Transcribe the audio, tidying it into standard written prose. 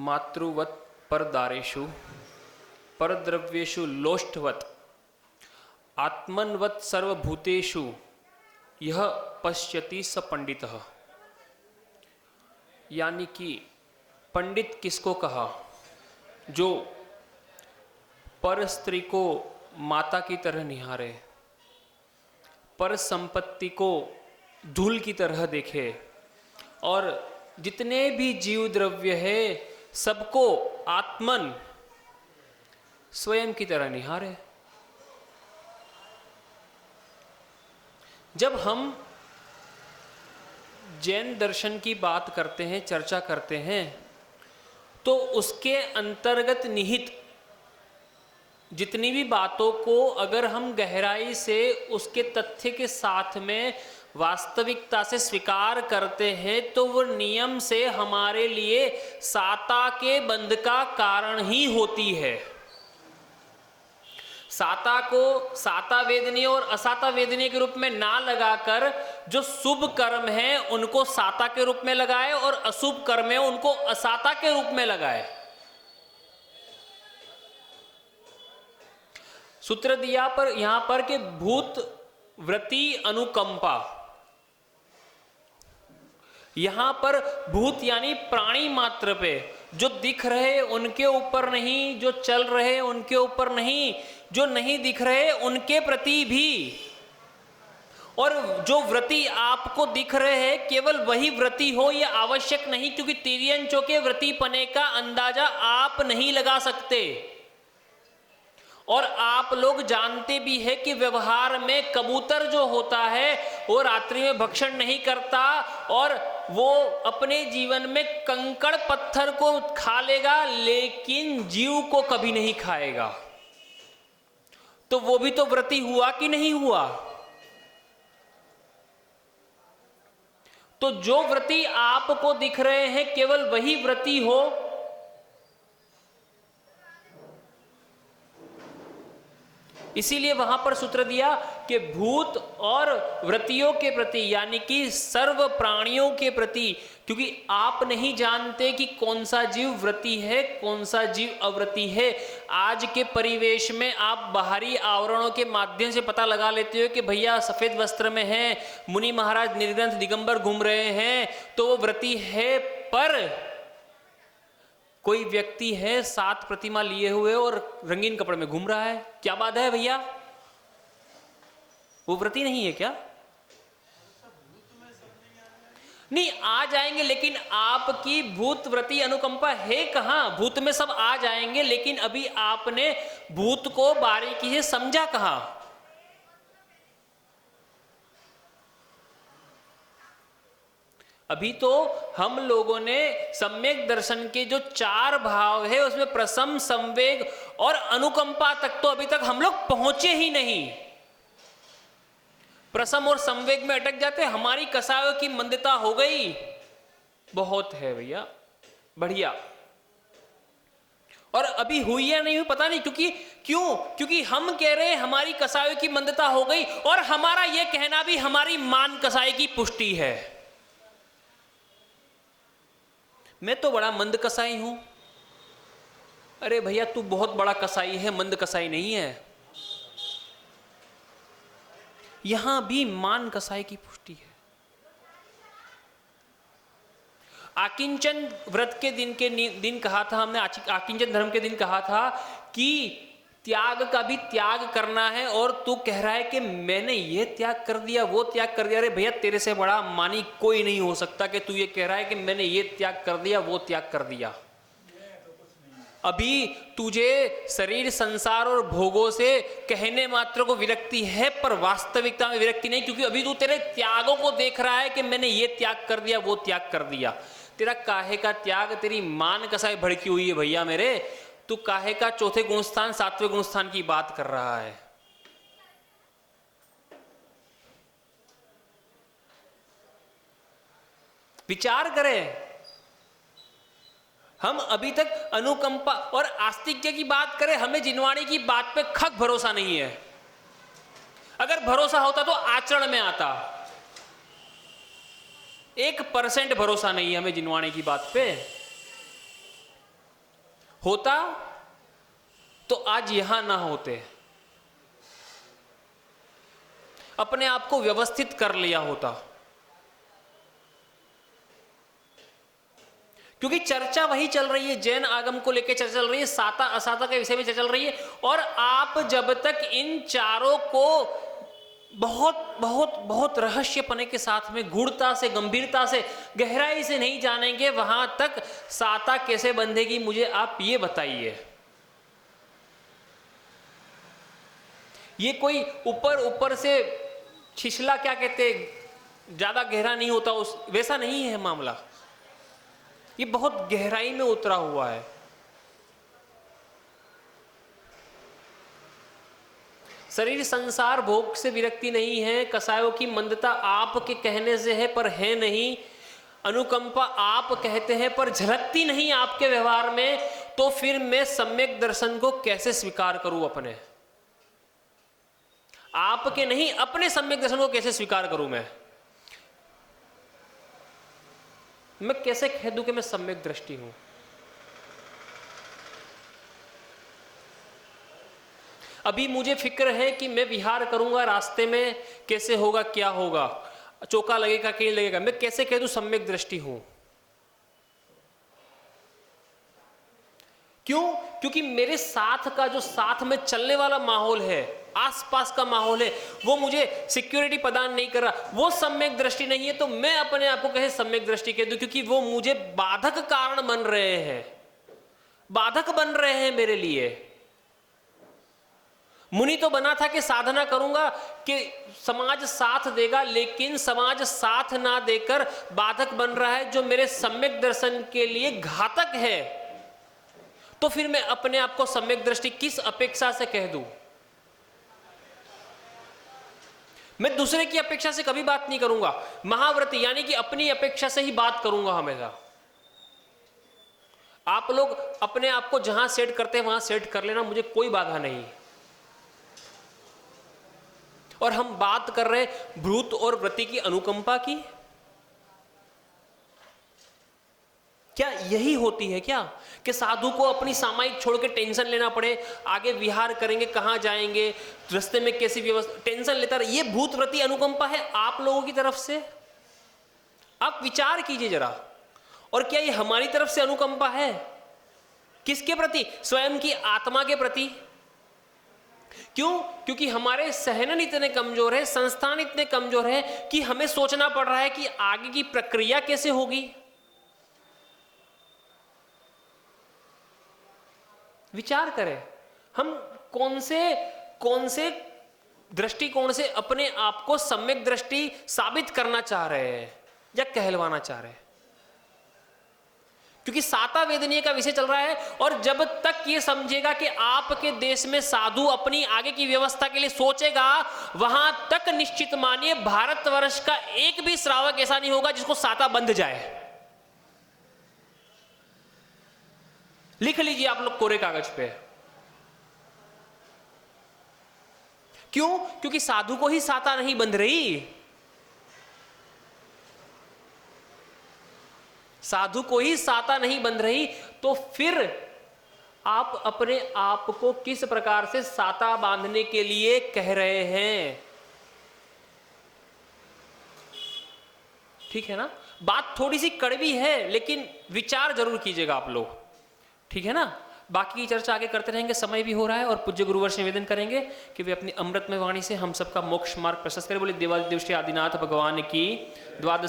मातृवत परदारेषु परद्रव्येषु लोष्ठवत आत्मन्वत सर्वभूतेषु यह पश्यति स पंडितः। यानी कि पंडित किसको कहा? जो पर स्त्री को माता की तरह निहारे, पर संपत्ति को धूल की तरह देखे और जितने भी जीव द्रव्य है सबको आत्मन स्वयं की तरह निहारे। जब हम जैन दर्शन की बात करते हैं, चर्चा करते हैं, तो उसके अंतर्गत निहित जितनी भी बातों को अगर हम गहराई से उसके तथ्य के साथ में वास्तविकता से स्वीकार करते हैं तो वो नियम से हमारे लिए साता के बंध का कारण ही होती है। साता को साता वेदनीय और असाता वेदनीय के रूप में ना लगाकर जो शुभ कर्म है उनको साता के रूप में लगाए और अशुभ कर्म है उनको असाता के रूप में लगाए। सूत्र दिया पर यहां पर कि भूत वृत्ति अनुकंपा, यहां पर भूत यानी प्राणी मात्र पे, जो दिख रहे उनके ऊपर नहीं, जो चल रहे उनके ऊपर नहीं, जो नहीं दिख रहे उनके प्रति भी। और जो व्रति आपको दिख रहे हैं केवल वही व्रति हो यह आवश्यक नहीं, क्योंकि तिर्यंचों के व्रति पने का अंदाजा आप नहीं लगा सकते। और आप लोग जानते भी हैं कि व्यवहार में कबूतर जो होता है वो रात्रि में भक्षण नहीं करता और वो अपने जीवन में कंकड़ पत्थर को खा लेगा लेकिन जीव को कभी नहीं खाएगा। तो वो भी तो व्रति हुआ कि नहीं हुआ? तो जो व्रति आपको दिख रहे हैं केवल वही व्रति हो। इसीलिए वहां पर सूत्र दिया कि भूत और व्रतियों के प्रति यानी कि सर्व प्राणियों के प्रति, क्योंकि आप नहीं जानते कि कौन सा जीव व्रति है कौन सा जीव अव्रति है। आज के परिवेश में आप बाहरी आवरणों के माध्यम से पता लगा लेते हो कि भैया सफेद वस्त्र में है, मुनि महाराज निर्ग्रंथ दिगंबर घूम रहे हैं तो वो व्रति है। पर कोई व्यक्ति है 7 प्रतिमा लिए हुए और रंगीन कपड़े में घूम रहा है, क्या बात है भैया? वो व्रति नहीं है क्या? नहीं, आ जाएंगे, लेकिन आपकी भूत व्रति अनुकंपा है कहां? भूत में सब आ जाएंगे, लेकिन अभी आपने भूत को बारीकी से समझा कहां? अभी तो हम लोगों ने सम्यक दर्शन के जो 4 भाव है उसमें प्रसम, संवेग और अनुकंपा तक तो अभी तक हम लोग पहुंचे ही नहीं। प्रसम और संवेग में अटक जाते, हमारी कसायों की मंदता हो गई। बहुत है भैया, बढ़िया। और अभी हुई या नहीं हुई पता नहीं, क्योंकि हम कह रहे हैं हमारी कसायों की मंदता हो गई और हमारा यह कहना भी हमारी मान कसाई की पुष्टि है। मैं तो बड़ा मंद कसाई हूं। अरे भैया तू बहुत बड़ा कसाई है, मंद कसाई नहीं है। यहां भी मान कसाई की पुष्टि है। आकिंचन व्रत के दिन कहा था हमने, आकिंचन धर्म के दिन कहा था कि त्याग का भी त्याग करना है, और तू कह रहा है कि मैंने ये त्याग कर दिया वो त्याग कर दिया। अरे भैया तेरे से बड़ा मानी कोई नहीं हो सकता कि तू ये कह रहा है कि मैंने ये त्याग कर दिया वो त्याग कर दिया। अभी तुझे शरीर संसार और भोगों से कहने मात्र को विरक्ति है पर वास्तविकता में विरक्ति नहीं, क्योंकि अभी तू तेरे त्यागों को देख रहा है कि मैंने ये त्याग कर दिया वो त्याग कर दिया। तेरा काहे का त्याग? तेरी मान कसाई भड़की हुई है भैया मेरे। तू काहे का चौथे गुणस्थान 7वें गुणस्थान की बात कर रहा है? विचार करें। हम अभी तक अनुकंपा और आस्तिक्य की बात करें, हमें जिनवाणी की बात पे खक भरोसा नहीं है। अगर भरोसा होता तो आचरण में आता। 1% भरोसा नहीं है हमें जिनवाणी की बात पे। होता तो आज यहां ना होते, अपने आप को व्यवस्थित कर लिया होता। क्योंकि चर्चा वही चल रही है, जैन आगम को लेकर चर्चा चल रही है, साता असाता के विषय में चर्चा चल रही है। और आप जब तक इन चारों को बहुत बहुत बहुत रहस्यपने के साथ में गूढ़ता से, गंभीरता से, गहराई से नहीं जानेंगे, वहां तक साता कैसे बंधेगी, मुझे आप ये बताइए। ये कोई ऊपर ऊपर से छिछला क्या कहते, ज्यादा गहरा नहीं होता, उस वैसा नहीं है मामला। ये बहुत गहराई में उतरा हुआ है। शरीर संसार भोग से विरक्ति नहीं है, कसायों की मंदता आपके कहने से है पर है नहीं, अनुकंपा आप कहते हैं पर झलकती नहीं आपके व्यवहार में, तो फिर मैं सम्यक दर्शन को कैसे स्वीकार करूं अपने? आपके नहीं, अपने सम्यक दर्शन को कैसे स्वीकार करूं मैं कैसे कह दूं कि मैं सम्यक दृष्टि हूं? अभी मुझे फिक्र है कि मैं विहार करूंगा, रास्ते में कैसे होगा, क्या होगा, चौका लगेगा कि नहीं लगेगा, मैं कैसे कह दूं सम्यक दृष्टि हूं? क्यों? क्योंकि मेरे साथ का जो साथ में चलने वाला माहौल है, आसपास का माहौल है, वो मुझे सिक्योरिटी प्रदान नहीं कर रहा, वो सम्यक दृष्टि नहीं है। तो मैं अपने आप को कैसे सम्यक दृष्टि कह दूं? क्योंकि वो मुझे बाधक कारण बन रहे हैं, बाधक बन रहे हैं मेरे लिए। मुनि तो बना था कि साधना करूंगा कि समाज साथ देगा, लेकिन समाज साथ ना देकर बाधक बन रहा है, जो मेरे सम्यक दर्शन के लिए घातक है। तो फिर मैं अपने आप को सम्यक दृष्टि किस अपेक्षा से कह दूं? मैं दूसरे की अपेक्षा से कभी बात नहीं करूंगा, महाव्रती यानी कि अपनी अपेक्षा से ही बात करूंगा हमेशा। आप लोग अपने आप को जहां सेट करते हैं वहां सेट कर लेना, मुझे कोई बाधा नहीं। और हम बात कर रहे हैं भृत और व्रति की अनुकंपा की। क्या यही होती है क्या कि साधु को अपनी सामायिक छोड़ के टेंशन लेना पड़े, आगे विहार करेंगे, कहां जाएंगे, रास्ते में कैसी व्यवस्था, टेंशन लेता रहे? ये भूत व्रति अनुकंपा है आप लोगों की तरफ से? आप विचार कीजिए जरा। और क्या ये हमारी तरफ से अनुकंपा है? किसके प्रति? स्वयं की आत्मा के प्रति। क्यों? क्योंकि हमारे सहनन इतने कमजोर है, संस्थान इतने कमजोर है कि हमें सोचना पड़ रहा है कि आगे की प्रक्रिया कैसे होगी। विचार करें, हम कौन से दृष्टिकोण से अपने आप को सम्यक दृष्टि साबित करना चाह रहे हैं या कहलवाना चाह रहे हैं? क्योंकि साता वेदनीय का विषय चल रहा है, और जब तक ये समझेगा कि आपके देश में साधु अपनी आगे की व्यवस्था के लिए सोचेगा, वहां तक निश्चित मानिए भारतवर्ष का एक भी श्रावक ऐसा नहीं होगा जिसको साता बंध जाए। लिख लीजिए आप लोग कोरे कागज पे। क्यों? क्योंकि साधु को ही साता नहीं बंध रही, साधु को ही साता नहीं बंध रही, तो फिर आप अपने आप को किस प्रकार से साता बांधने के लिए कह रहे हैं? ठीक है ना? बात थोड़ी सी कड़वी है, लेकिन विचार जरूर कीजिएगा आप लोग, ठीक है ना? बाकी की चर्चा आगे करते रहेंगे, समय भी हो रहा है, और पूज्य गुरुवर से निवेदन करेंगे कि वे अपनी अमृतमय वाणी से हम सबका मोक्ष मार्ग प्रशस्त करें। बोले देवादिदेव श्री आदिनाथ भगवान की द्वादश